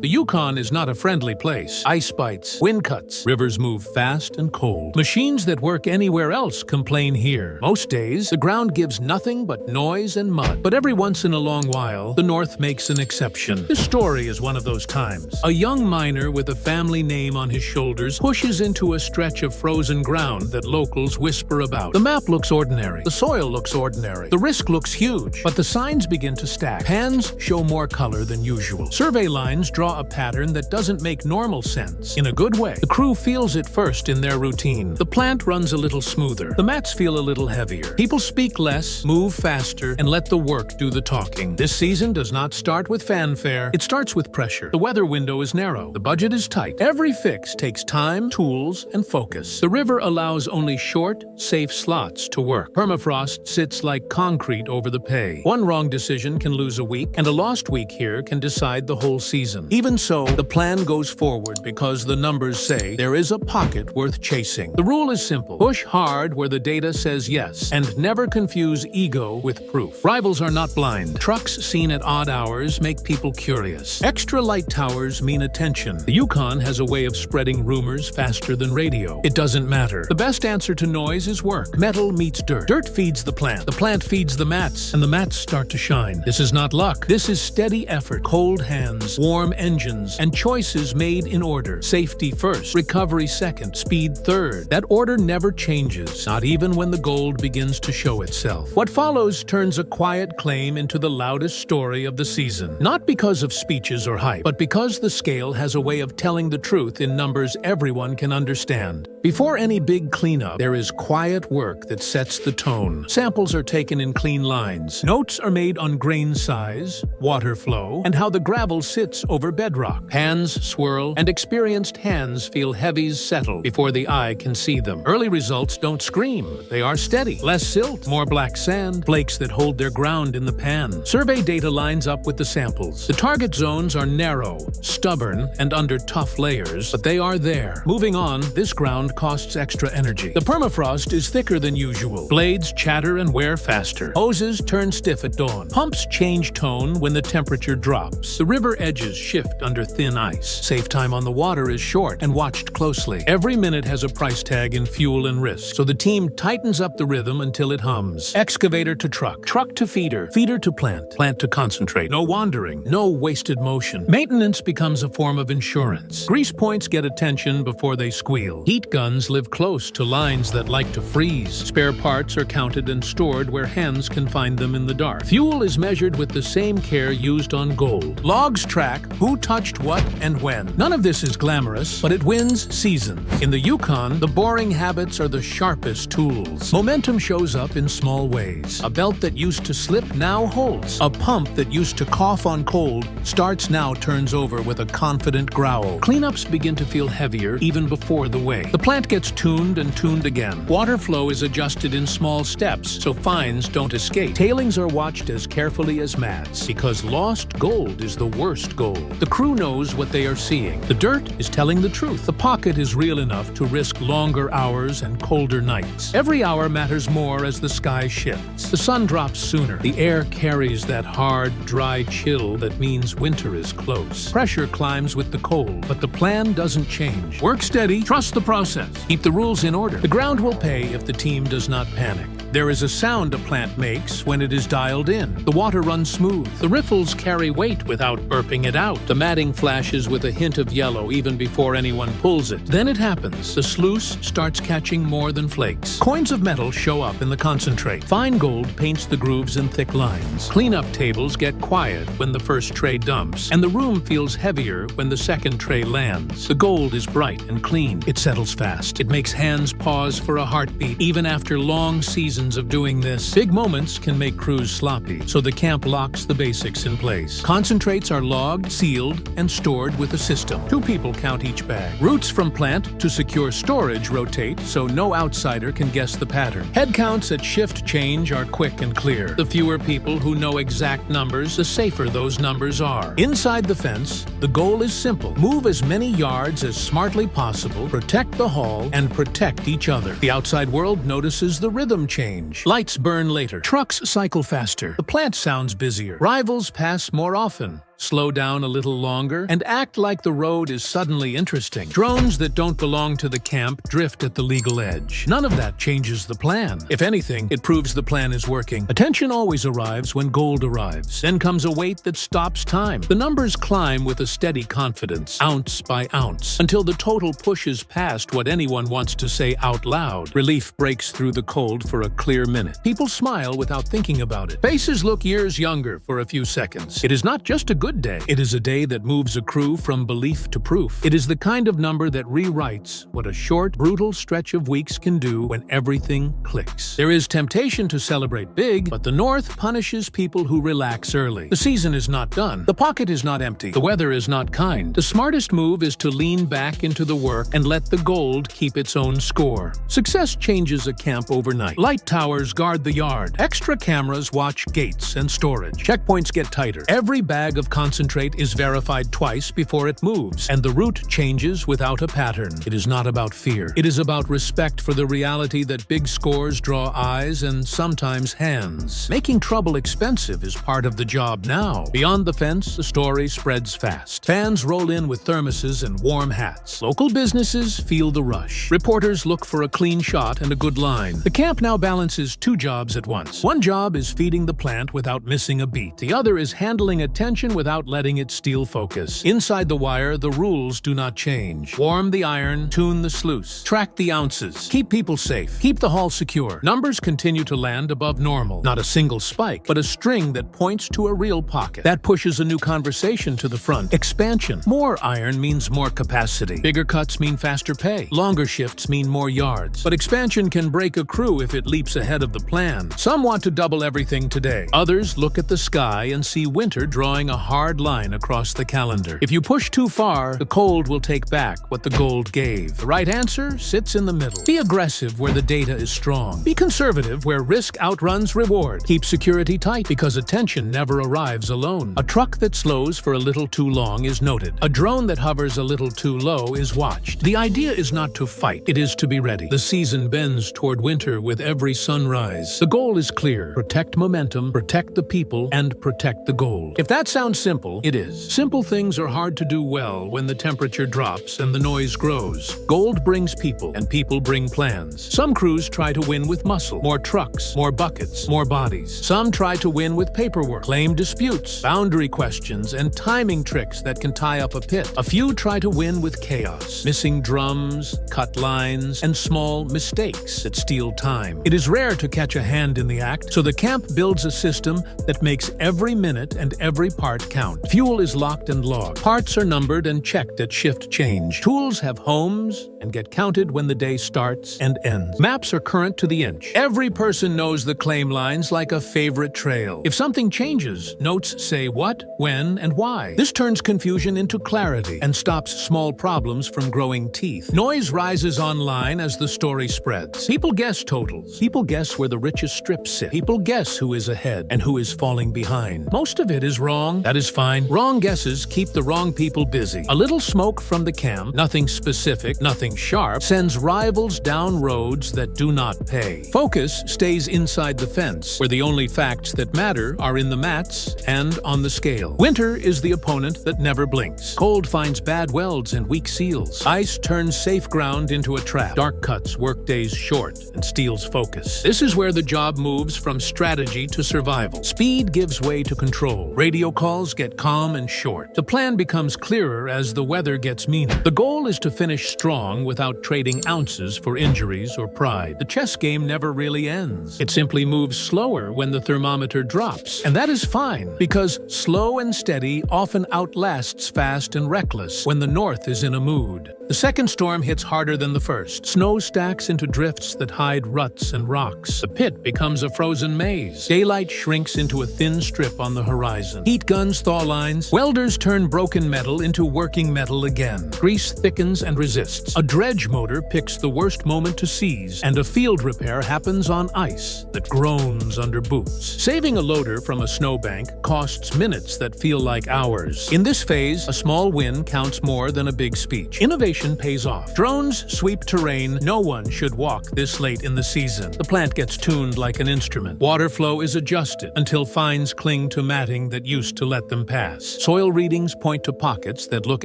The Yukon is not a friendly place. Ice bites, wind cuts, rivers move fast and cold. Machines that work anywhere else complain here. Most days, the ground gives nothing but noise and mud. But every once in a long while, the North makes an exception. This story is one of those times. A young miner with a family name on his shoulders pushes into a stretch of frozen ground that locals whisper about. The map looks ordinary. The soil looks ordinary. The risk looks huge. But the signs begin to stack. Pans show more color than usual. Survey lines draw a pattern that doesn't make normal sense. In a good way. The crew feels it first in their routine. The plant runs a little smoother. The mats feel a little heavier. People speak less, move faster, and let the work do the talking. This season does not start with fanfare. It starts with pressure. The weather window is narrow. The budget is tight. Every fix takes time, tools, and focus. The river allows only short, safe slots to work. Permafrost sits like concrete over the pay. One wrong decision can lose a week, and a lost week here can decide the whole season. Even so, the plan goes forward because the numbers say there is a pocket worth chasing. The rule is simple. Push hard where the data says yes, and never confuse ego with proof. Rivals are not blind. Trucks seen at odd hours make people curious. Extra light towers mean attention. The Yukon has a way of spreading rumors faster than radio. It doesn't matter. The best answer to noise is work. Metal meets dirt. Dirt feeds the plant feeds the mats, and the mats start to shine. This is not luck. This is steady effort, cold hands, warm engines, and choices made in order. Safety first, recovery second, speed third. That order never changes, not even when the gold begins to show itself. What follows turns a quiet claim into the loudest story of the season. Not because of speeches or hype, but because the scale has a way of telling the truth in numbers everyone can understand. Before any big cleanup, there is quiet work that sets the tone. Samples are taken in clean lines. Notes are made on grain size, water flow, and how the gravel sits over bedrock. Hands swirl, and experienced hands feel heavies settle before the eye can see them. Early results don't scream. They are steady. Less silt, more black sand, flakes that hold their ground in the pan. Survey data lines up with the samples. The target zones are narrow, stubborn, and under tough layers, but they are there. Moving on, this ground costs extra energy. The permafrost is thicker than usual. Blades chatter and wear faster. Hoses turn stiff at dawn. Pumps change tone when the temperature drops. The river edges shift under thin ice. Safe time on the water is short and watched closely. Every minute has a price tag in fuel and risk, so the team tightens up the rhythm until it hums. Excavator to truck to feeder, feeder to plant to concentrate. No wandering, no wasted motion. Maintenance becomes a form of insurance. Grease points get attention before they squeal. Heat guns live close to lines that like to freeze. Spare parts are counted and stored where hands can find them in the dark. Fuel is measured with the same care used on gold. Logs track who touched what and when. None of this is glamorous, but it wins seasons. In the Yukon, the boring habits are the sharpest tools. Momentum shows up in small ways. A belt that used to slip now holds. A pump that used to cough on cold starts now turns over with a confident growl. Cleanups begin to feel heavier even before the weigh. The plant gets tuned and tuned again. Water flow is adjusted in small steps so fines don't escape. Tailings are watched as carefully as mats because lost gold is the worst gold. The crew knows what they are seeing. The dirt is telling the truth. The pocket is real enough to risk longer hours and colder nights. Every hour matters more as the sky shifts. The sun drops sooner. The air carries that hard, dry chill that means winter is close. Pressure climbs with the cold, but the plan doesn't change. Work steady, trust the process, keep the rules in order. The ground will pay if the team does not panic. There is a sound a plant makes when it is dialed in. The water runs smooth. The riffles carry weight without burping it out. The matting flashes with a hint of yellow even before anyone pulls it. Then it happens. The sluice starts catching more than flakes. Coins of metal show up in the concentrate. Fine gold paints the grooves in thick lines. Cleanup tables get quiet when the first tray dumps, and the room feels heavier when the second tray lands. The gold is bright and clean. It settles fast. It makes hands pause for a heartbeat. Even after long seasons of doing this, big moments can make crews sloppy, so the camp locks the basics in place. Concentrates are logged, sealed, and stored with a system. 2 people count each bag. Routes from plant to secure storage rotate so no outsider can guess the pattern. Head counts at shift change are quick and clear. The fewer people who know exact numbers, the safer those numbers are. Inside the fence, the goal is simple. Move as many yards as smartly possible, protect the haul, and protect each other. The outside world notices the rhythm change. Lights burn later. Trucks cycle faster. The plant sounds busier. Rivals pass more often. slow down a little longer, and act like the road is suddenly interesting. Drones that don't belong to the camp drift at the legal edge. None of that changes the plan. If anything, it proves the plan is working. Attention always arrives when gold arrives. Then comes a wait that stops time. The numbers climb with a steady confidence, ounce by ounce, until the total pushes past what anyone wants to say out loud. Relief breaks through the cold for a clear minute. People smile without thinking about it. Faces look years younger for a few seconds. It is not just a good day. It is a day that moves a crew from belief to proof. It is the kind of number that rewrites what a short, brutal stretch of weeks can do when everything clicks. There is temptation to celebrate big, but the North punishes people who relax early. The season is not done. The pocket is not empty. The weather is not kind. The smartest move is to lean back into the work and let the gold keep its own score. Success changes a camp overnight. Light towers guard the yard. Extra cameras watch gates and storage. Checkpoints get tighter. Every bag of concentrate is verified twice before it moves, and the route changes without a pattern. It is not about fear. It is about respect for the reality that big scores draw eyes and sometimes hands. Making trouble expensive is part of the job now. Beyond the fence, the story spreads fast. Fans roll in with thermoses and warm hats. Local businesses feel the rush. Reporters look for a clean shot and a good line. The camp now balances two jobs at once. One job is feeding the plant without missing a beat. The other is handling attention without letting it steal focus. Inside the wire, the rules do not change. Warm the iron, tune the sluice, track the ounces, keep people safe, keep the hull secure. Numbers continue to land above normal. Not a single spike, but a string that points to a real pocket. That pushes a new conversation to the front. Expansion. More iron means more capacity. Bigger cuts mean faster pay. Longer shifts mean more yards. But expansion can break a crew if it leaps ahead of the plan. Some want to double everything today. Others look at the sky and see winter drawing a hard line across the calendar. If you push too far, the cold will take back what the gold gave. The right answer sits in the middle. Be aggressive where the data is strong. Be conservative where risk outruns reward. Keep security tight because attention never arrives alone. A truck that slows for a little too long is noted. A drone that hovers a little too low is watched. The idea is not to fight, it is to be ready. The season bends toward winter with every sunrise. The goal is clear. Protect momentum, protect the people, and protect the gold. If that sounds simple, it is. Simple things are hard to do well when the temperature drops and the noise grows. Gold brings people, and people bring plans. Some crews try to win with muscle. More trucks, more buckets, more bodies. Some try to win with paperwork, claim disputes, boundary questions, and timing tricks that can tie up a pit. A few try to win with chaos, missing drums, cut lines, and small mistakes that steal time. It is rare to catch a hand in the act, so the camp builds a system that makes every minute and every part count. Fuel is locked and logged. Parts are numbered and checked at shift change. Tools have homes and get counted when the day starts and ends. Maps are current to the inch. Every person knows the claim lines like a favorite trail. If something changes, notes say what, when, and why. This turns confusion into clarity and stops small problems from growing teeth. Noise rises online as the story spreads. People guess totals. People guess where the richest strips sit. People guess who is ahead and who is falling behind. Most of it is wrong. That is fine. Wrong guesses keep the wrong people busy. A little smoke from the camp, nothing specific, nothing sharp, sends rivals down roads that do not pay. Focus stays inside the fence, where the only facts that matter are in the mats and on the scale. Winter is the opponent that never blinks. Cold finds bad welds and weak seals. Ice turns safe ground into a trap. Dark cuts work days short and steals focus. This is where the job moves from strategy to survival. Speed gives way to control. Radio calls get calm and short. The plan becomes clearer as the weather gets meaner. The goal is to finish strong without trading ounces for injuries or pride. The chess game never really ends. It simply moves slower when the thermometer drops. And that is fine, because slow and steady often outlasts fast and reckless when the North is in a mood. The second storm hits harder than the first. Snow stacks into drifts that hide ruts and rocks. The pit becomes a frozen maze. Daylight shrinks into a thin strip on the horizon. Heat guns thaw lines. Welders turn broken metal into working metal again. Grease thickens and resists. A dredge motor picks the worst moment to seize, and a field repair happens on ice that groans under boots. Saving a loader from a snowbank costs minutes that feel like hours. In this phase, a small win counts more than a big speech. Innovation pays off. Drones sweep terrain. No one should walk this late in the season. The plant gets tuned like an instrument. Water flow is adjusted until fines cling to matting that used to let them pass. Soil readings point to pockets that look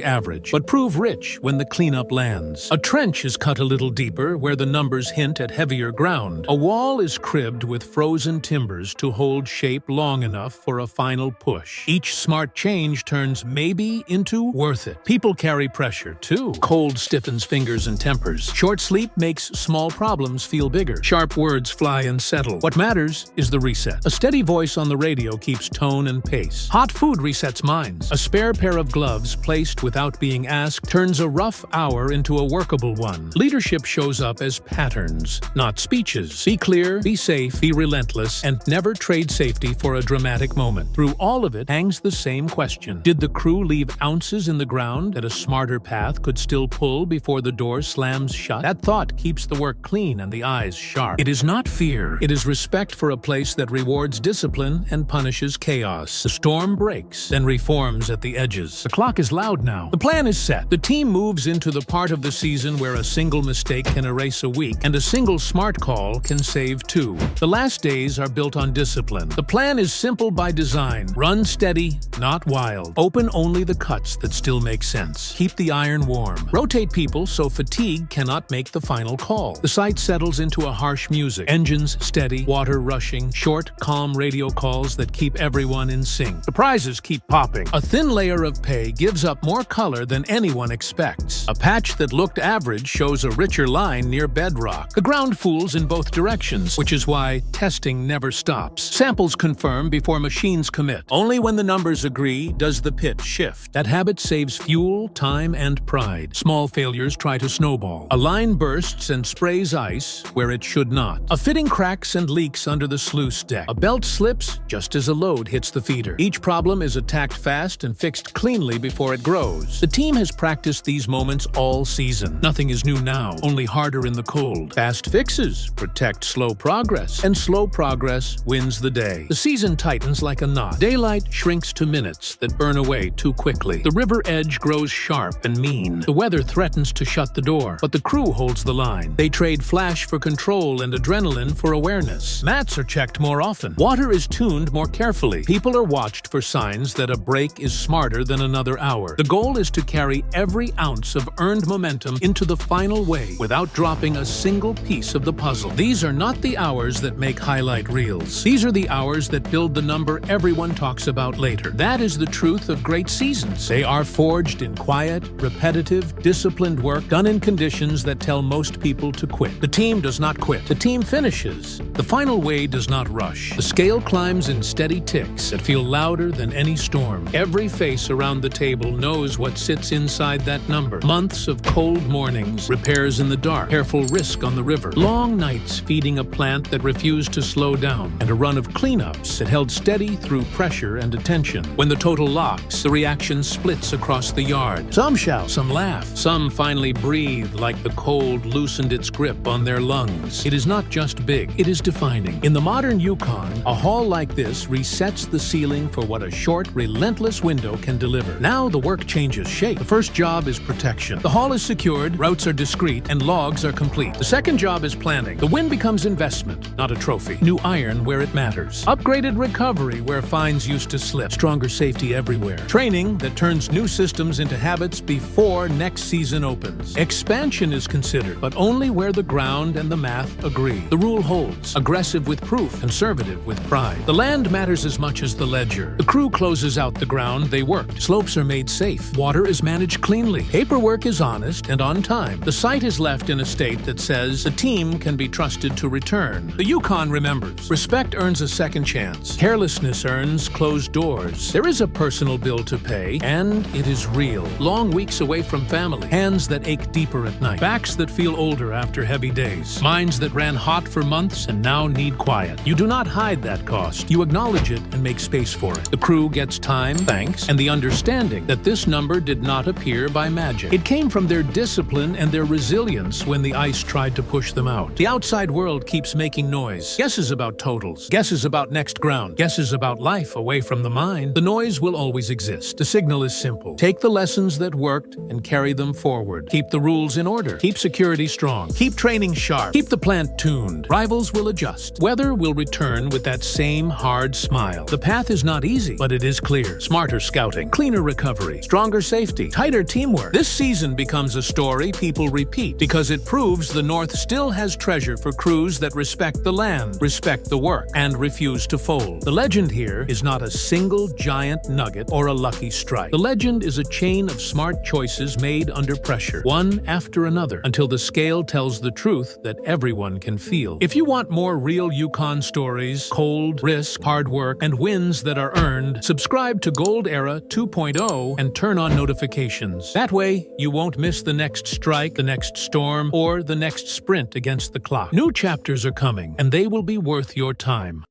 average, but prove rich when the cleanup lands. A trench is cut a little deeper where the numbers hint at heavier ground. A wall is cribbed with frozen timbers to hold shape long enough for a final push. Each smart change turns maybe into worth it. People carry pressure, too. Cold stiffens fingers and tempers. Short sleep makes small problems feel bigger. Sharp words fly and settle. What matters is the reset. A steady voice on the radio keeps tone and pace. Hot food resets minds. A spare pair of gloves placed without being asked turns a rough hour into a workable one. Leadership shows up as patterns, not speeches. Be clear, be safe, be relentless, and never trade safety for a dramatic moment. Through all of it hangs the same question. Did the crew leave ounces in the ground that a smarter path could still pull before the door slams shut? That thought keeps the work clean and the eyes sharp. It is not fear. It is respect for a place that rewards discipline and punishes chaos. The storm breaks, then reforms at the edges. The clock is loud now. The plan is set. The team moves into the part of the season where a single mistake can erase a week, and a single smart call can save two. The last days are built on discipline. The plan is simple by design. Run steady, not wild. Open only the cuts that still make sense. Keep the iron warm. Rotate people so fatigue cannot make the final call. The site settles into a harsh music. Engines steady, water rushing, short, calm radio calls that keep everyone in sync. The prizes keep popping. A thin layer of pay gives up more color than anyone expects. A patch that looked average shows a richer line near bedrock. The ground fools in both directions, which is why testing never stops. Samples confirm before machines commit. Only when the numbers agree does the pit shift. That habit saves fuel, time, and pride. Small failures try to snowball. A line bursts and sprays ice where it should not. A fitting cracks and leaks under the sluice deck. A belt slips just as a load hits the feeder. Each problem is attacked fast and fixed cleanly before it grows. The team has practiced these moments all season. Nothing is new now, only harder in the cold. Fast fixes protect slow progress, and slow progress wins the day. The season tightens like a knot. Daylight shrinks to minutes that burn away too quickly. The river edge grows sharp and mean. The weather threatens to shut the door, but the crew holds the line. They trade flash for control and adrenaline for awareness. Mats are checked more often. Water is tuned more carefully. People are watched for signs that a break is smarter than another hour. The goal is to carry every ounce of earned momentum into the final wave without dropping a single piece of the puzzle. These are not the hours that make highlight reels. These are the hours that build the number everyone talks about later. That is the truth of great seasons. They are forged in quiet, repetitive, disciplined work done in conditions that tell most people to quit. The team does not quit. The team finishes. The final wave does not rush. The scale climbs in steady ticks that feel louder than any storm. Every face around the table knows what sits inside that number. Months of cold mornings, repairs in the dark, careful risk on the river, long nights feeding a plant that refused to slow down, and a run of cleanups that held steady through pressure and attention. When the total locks, the reaction splits across the yard. Some shout, some laugh, some finally breathe like the cold loosened its grip on their lungs. It is not just big, it is defining. In the modern Yukon, a haul like this resets the ceiling for what a short, relentless window can deliver. Now the work changes shape. The first job is protection. The haul is secured, routes are discreet, and logs are complete. The second job is planning. The win becomes investment, not a trophy. New iron where it matters. Upgraded recovery where fines used to slip. Stronger safety everywhere. Training that turns new systems into habits before next season opens. Expansion is considered, but only where the ground and the math agree. The rule holds. Aggressive with proof, conservative with pride. The land matters as much as the ledger. The crew closes out the ground they worked. Slopes are made safe. Water is managed cleanly. Paperwork is honest and on time. The site is left in a state that says the team can be trusted to return. The Yukon remembers. Respect earns a second chance. Carelessness earns closed doors. There is a personal bill to pay, and it is real. Long weeks away from family. Hands that ache deeper at night. Backs that feel older after heavy days. Minds that ran hot for months and now need quiet. You do not hide that cost. You acknowledge it and make space for it. The crew gets time, thanks, and the understanding that this number did not appear by magic. It came from their discipline discipline and their resilience when the ice tried to push them out. The outside world keeps making noise. Guesses about totals, guesses about next ground, guesses about life away from the mine. The noise will always exist. The signal is simple. Take the lessons that worked and carry them forward. Keep the rules in order. Keep security strong. Keep training sharp. Keep the plant tuned. Rivals will adjust. Weather will return with that same hard smile. The path is not easy, but it is clear. Smarter scouting, cleaner recovery, stronger safety, tighter teamwork. This season becomes a story people repeat because it proves the North still has treasure for crews that respect the land, respect the work, and refuse to fold. The legend here is not a single giant nugget or a lucky strike. The legend is a chain of smart choices made under pressure, one after another, until the scale tells the truth that everyone can feel. If you want more real Yukon stories, cold, risk, hard work, and wins that are earned, subscribe to Gold Era 2.0 and turn on notifications. That way, you won't miss the next strike, the next storm, or the next sprint against the clock. New chapters are coming, and they will be worth your time.